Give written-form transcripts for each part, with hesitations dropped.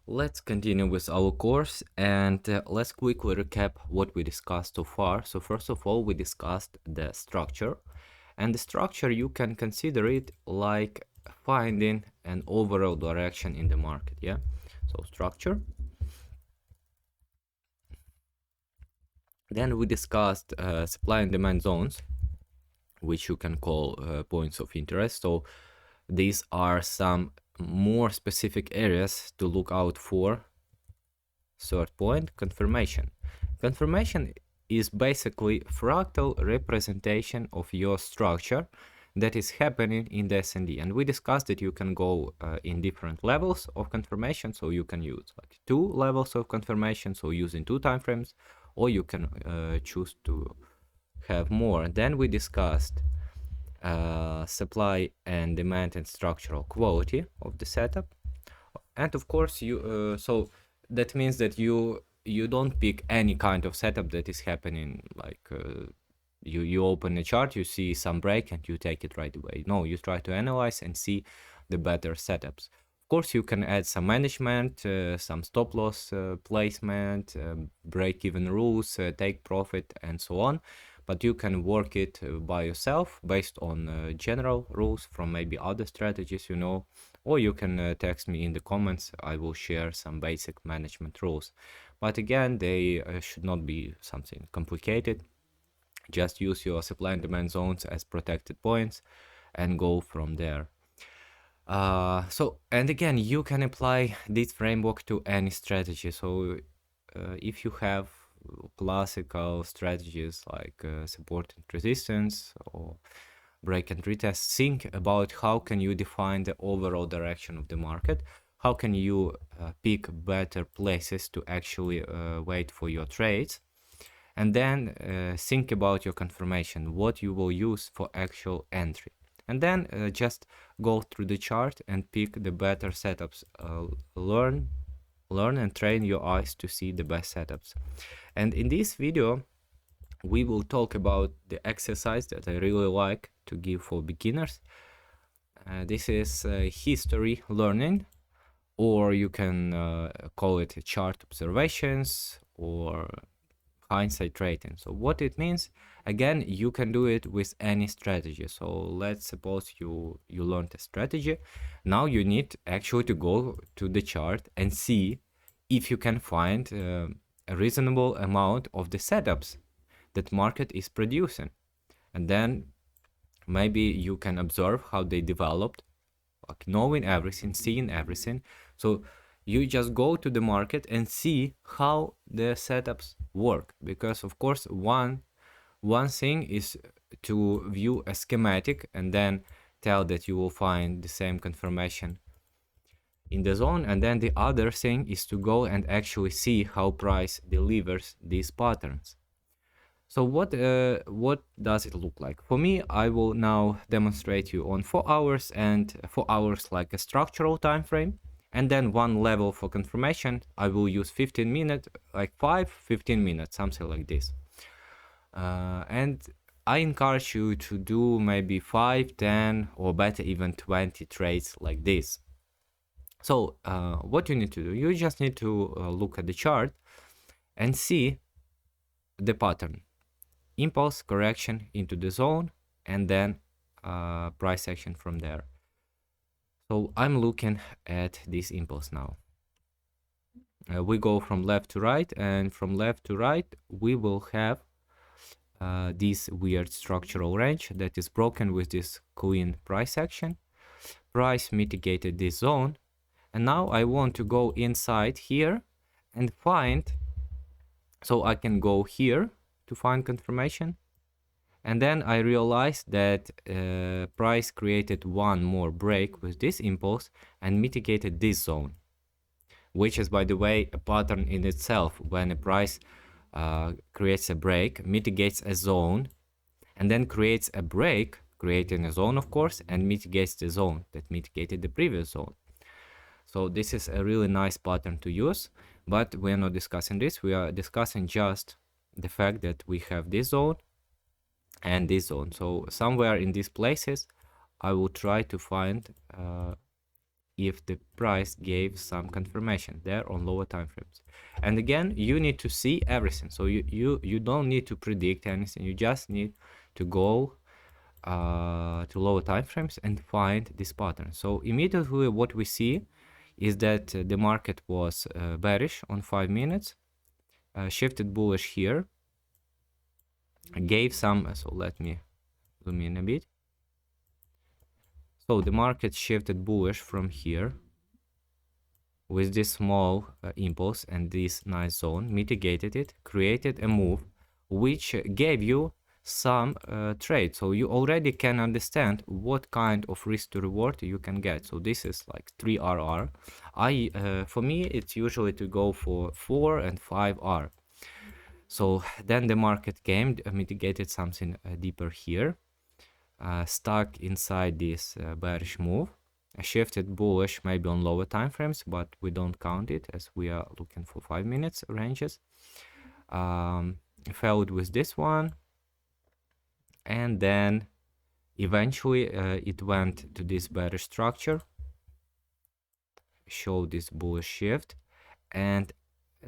Let's continue with our course and let's quickly recap what we discussed so far. So first of all, we discussed the structure, and the structure you can consider it like finding an overall direction in the market. Yeah, so structure. Then we discussed supply and demand zones, which you can call points of interest. So these are some more specific areas to look out for. Third point, confirmation. Confirmation is basically fractal representation of your structure that is happening in the S&D, and we discussed that you can go in different levels of confirmation. So you can use like 2 levels of confirmation, so using 2 time frames, or you can choose to have more. Then we discussed supply and demand and structural quality of the setup, and of course you so that means that you don't pick any kind of setup that is happening like you open a chart, you see some break and you take it right away. No, you try to analyze and see the better setups. Of course you can add some management, some stop loss placement, break-even rules, take profit and so on, but you can work it by yourself based on general rules from maybe other strategies, you know, or you can text me in the comments. I will share some basic management rules, but again they should not be something complicated. Just use your supply and demand zones as protected points and go from there. So, and again, you can apply this framework to any strategy. So if you have classical strategies like support and resistance or break and retest, think about how can you define the overall direction of the market, how can you pick better places to actually wait for your trades, and then think about your confirmation, what you will use for actual entry, and then just go through the chart and pick the better setups. Learn and train your eyes to see the best setups. And in this video we will talk about the exercise that I really like to give for beginners. This is history learning, or you can call it chart observations or hindsight trading. So what it means, again, you can do it with any strategy. So let's suppose you learned a strategy. Now you need actually to go to the chart and see if you can find a reasonable amount of the setups that market is producing, and then maybe you can observe how they developed, like knowing everything, seeing everything. So you just go to the market and see how the setups work, because of course one thing is to view a schematic and then tell that you will find the same confirmation in the zone, and then the other thing is to go and actually see how price delivers these patterns. So what does it look like? For me, I will now demonstrate you on 4 hours, and 4 hours like a structural time frame, and then one level for confirmation. I will use 15 minutes, like 15 minutes, something like this. And I encourage you to do maybe 5, 10, or better even 20 trades like this. So what you need to do, you just need to look at the chart and see the pattern. Impulse, correction into the zone, and then price action from there. So I'm looking at this impulse now. We go from left to right, and from left to right we will have this weird structural range that is broken with this clean price action. Price mitigated this zone, and now I want to go inside here and find, so I can go here to find confirmation, and then I realized that price created one more break with this impulse and mitigated this zone, which is, by the way, a pattern in itself. When a price creates a break, mitigates a zone, and then creates a break, creating a zone of course, and mitigates the zone that mitigated the previous zone. So this is a really nice pattern to use, but we are not discussing this. We are discussing just the fact that we have this zone and this zone. So somewhere in these places I will try to find if the price gave some confirmation there on lower time frames. And again, you need to see everything, so you don't need to predict anything, you just need to go to lower time frames and find this pattern. So immediately what we see is that the market was bearish on 5 minutes, shifted bullish here, gave some, so let me zoom in a bit. So the market shifted bullish from here with this small impulse and this nice zone, mitigated it, created a move which gave you some trade. So you already can understand what kind of risk to reward you can get. So this is like 3RR. For me, it's usually to go for 4 and 5R. So then the market came, mitigated something deeper here, stuck inside this bearish move, shifted bullish maybe on lower time frames, but we don't count it as we are looking for 5 minutes ranges. Failed with this one, and then eventually it went to this bearish structure, showed this bullish shift, and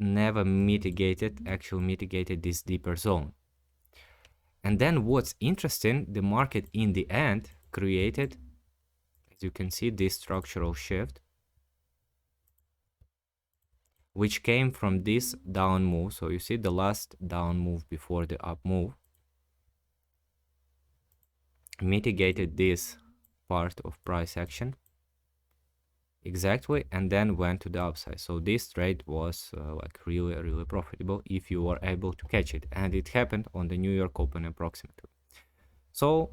never actually mitigated this deeper zone. And then what's interesting, the market in the end created, as you can see, this structural shift, which came from this down move. So you see the last down move before the up move, mitigated this part of price action exactly, and then went to the upside. So this trade was like really profitable if you were able to catch it, and it happened on the New York Open approximately. So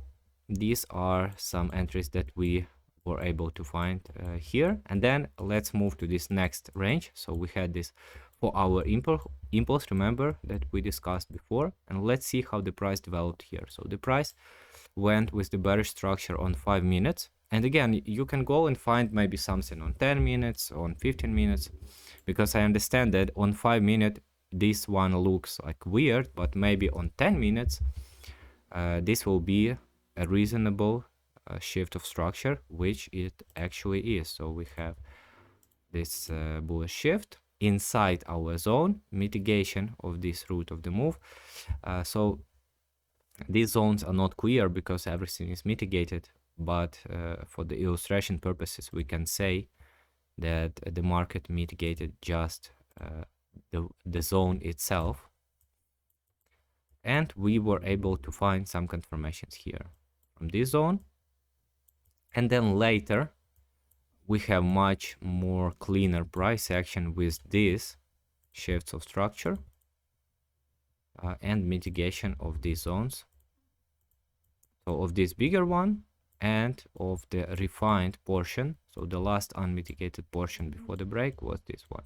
these are some entries that we were able to find here. And then let's move to this next range. So we had this for our impulse, remember, that we discussed before, and let's see how the price developed here. So the price went with the bearish structure on 5 minutes, and again, you can go and find maybe something on 10 minutes, on 15 minutes, because I understand that on 5 minutes this one looks like weird, but maybe on 10 minutes this will be a reasonable shift of structure, which it actually is. So we have this bullish shift inside our zone, mitigation of this route of the move. So these zones are not clear because everything is mitigated, but for the illustration purposes we can say that the market mitigated just the zone itself, and we were able to find some confirmations here from this zone. And then later we have much more cleaner price action with these shifts of structure and mitigation of these zones, so of this bigger one and of the refined portion. So the last unmitigated portion before the break was this one,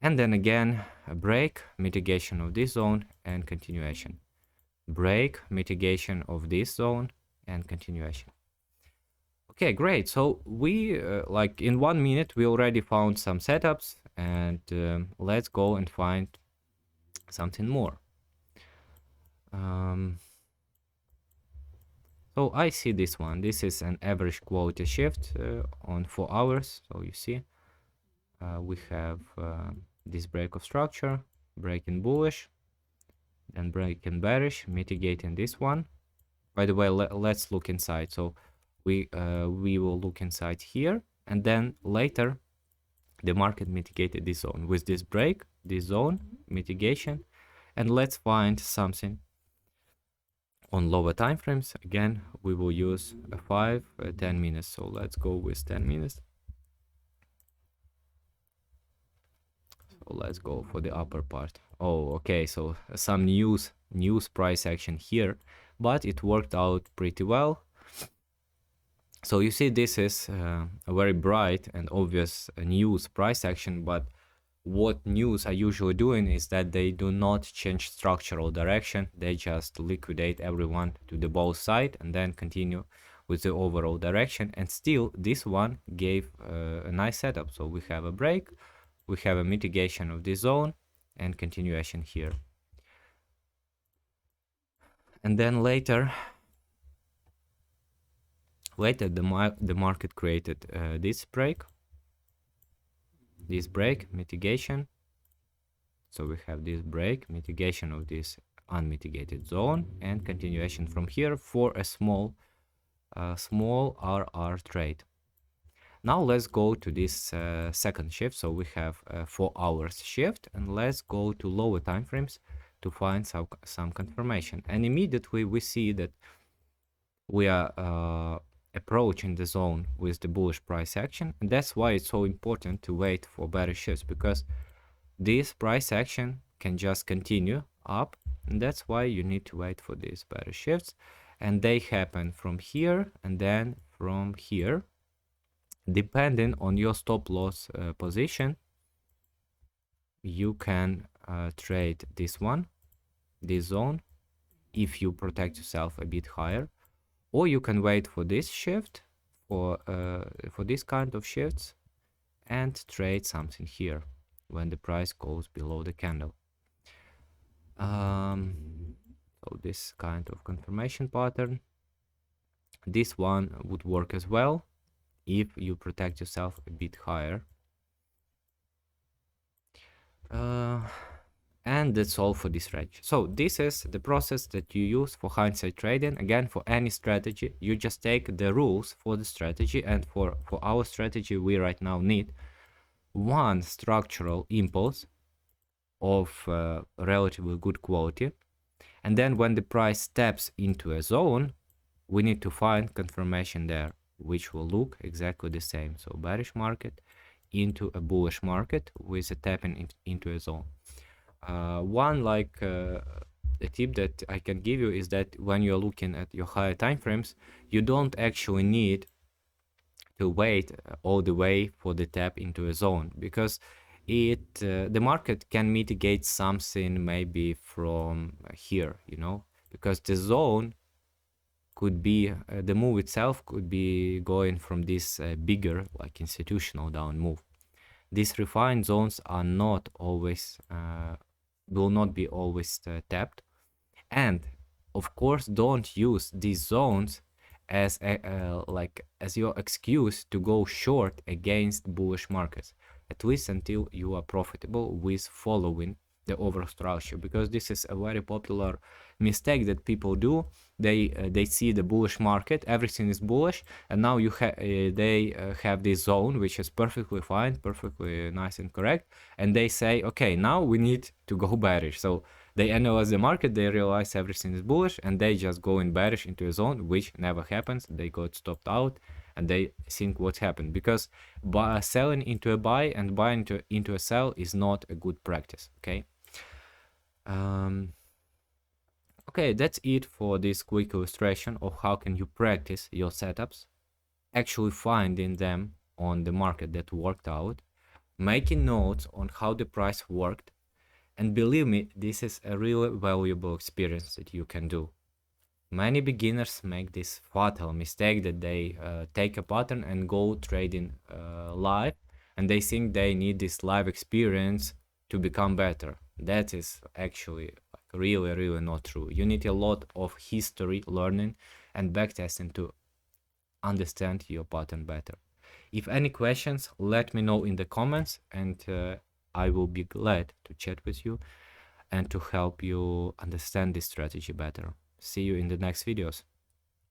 and then again a break, mitigation of this zone, and continuation, break, mitigation of this zone, and continuation. Okay, great. So we like in 1 minute we already found some setups, and let's go and find something more. So I see this one. This is an average quality shift on 4 hours. So you see we have this break of structure, break in bullish, then break in bearish, mitigating this one. By the way, let's look inside. So we will look inside here, and then later the market mitigated this zone with this break, this zone, mitigation, and let's find something on lower time frames. Again, we will use a 5, 10 minutes. So let's go with 10 minutes. So let's go for the upper part. Oh, okay. So some news price action here, but it worked out pretty well. So you see, this is a very bright and obvious news price action, but what news are usually doing is that they do not change structural direction. They just liquidate everyone to the both side and then continue with the overall direction. And still, this one gave a nice setup. So we have a break, we have a mitigation of this zone, and continuation here. And then later Later, the market created this break mitigation. So we have this break, mitigation of this unmitigated zone, and continuation from here for a small RR trade. Now let's go to this second shift. So we have 4 hours shift, and let's go to lower time frames to find some confirmation. And immediately we see that we are approaching the zone with the bullish price action, and that's why it's so important to wait for bearish shifts, because this price action can just continue up, and that's why you need to wait for these bearish shifts, and they happen from here and then from here. Depending on your stop loss position, you can trade this zone, if you protect yourself a bit higher, or you can wait for this shift, for this kind of shifts, and trade something here when the price goes below the candle. So this kind of confirmation pattern, this one would work as well if you protect yourself a bit higher. And that's all for this strategy. So this is the process that you use for hindsight trading. Again, for any strategy, you just take the rules for the strategy, and for our strategy, we right now need one structural impulse of relatively good quality, and then when the price steps into a zone, we need to find confirmation there, which will look exactly the same. So bearish market into a bullish market with a tapping into a zone. A tip that I can give you is that when you're looking at your higher time frames, you don't actually need to wait all the way for the tap into a zone, because the market can mitigate something maybe from here, you know, because the zone could be the move itself could be going from this bigger, like institutional down move. These refined zones are not always will not be always tapped, and of course don't use these zones as as your excuse to go short against bullish markets, at least until you are profitable with following the overall structure, because this is a very popular mistake that people do. They see the bullish market, everything is bullish, and now they have this zone which is perfectly fine, perfectly nice and correct, and they say, okay, now we need to go bearish. So they analyze the market, they realize everything is bullish, and they just go in bearish into a zone, which never happens. They got stopped out, and they think what's happened, because selling into a buy and buying into a sell is not a good practice. Okay. Okay, that's it for this quick illustration of how can you practice your setups, actually finding them on the market that worked out, making notes on how the price worked, and believe me, this is a really valuable experience that you can do. Many beginners make this fatal mistake that they take a pattern and go trading live, and they think they need this live experience to become better. That is actually really not true. You need a lot of history learning and backtesting to understand your pattern better. If any questions, let me know in the comments, and I will be glad to chat with you and to help you understand this strategy better. See you in the next videos.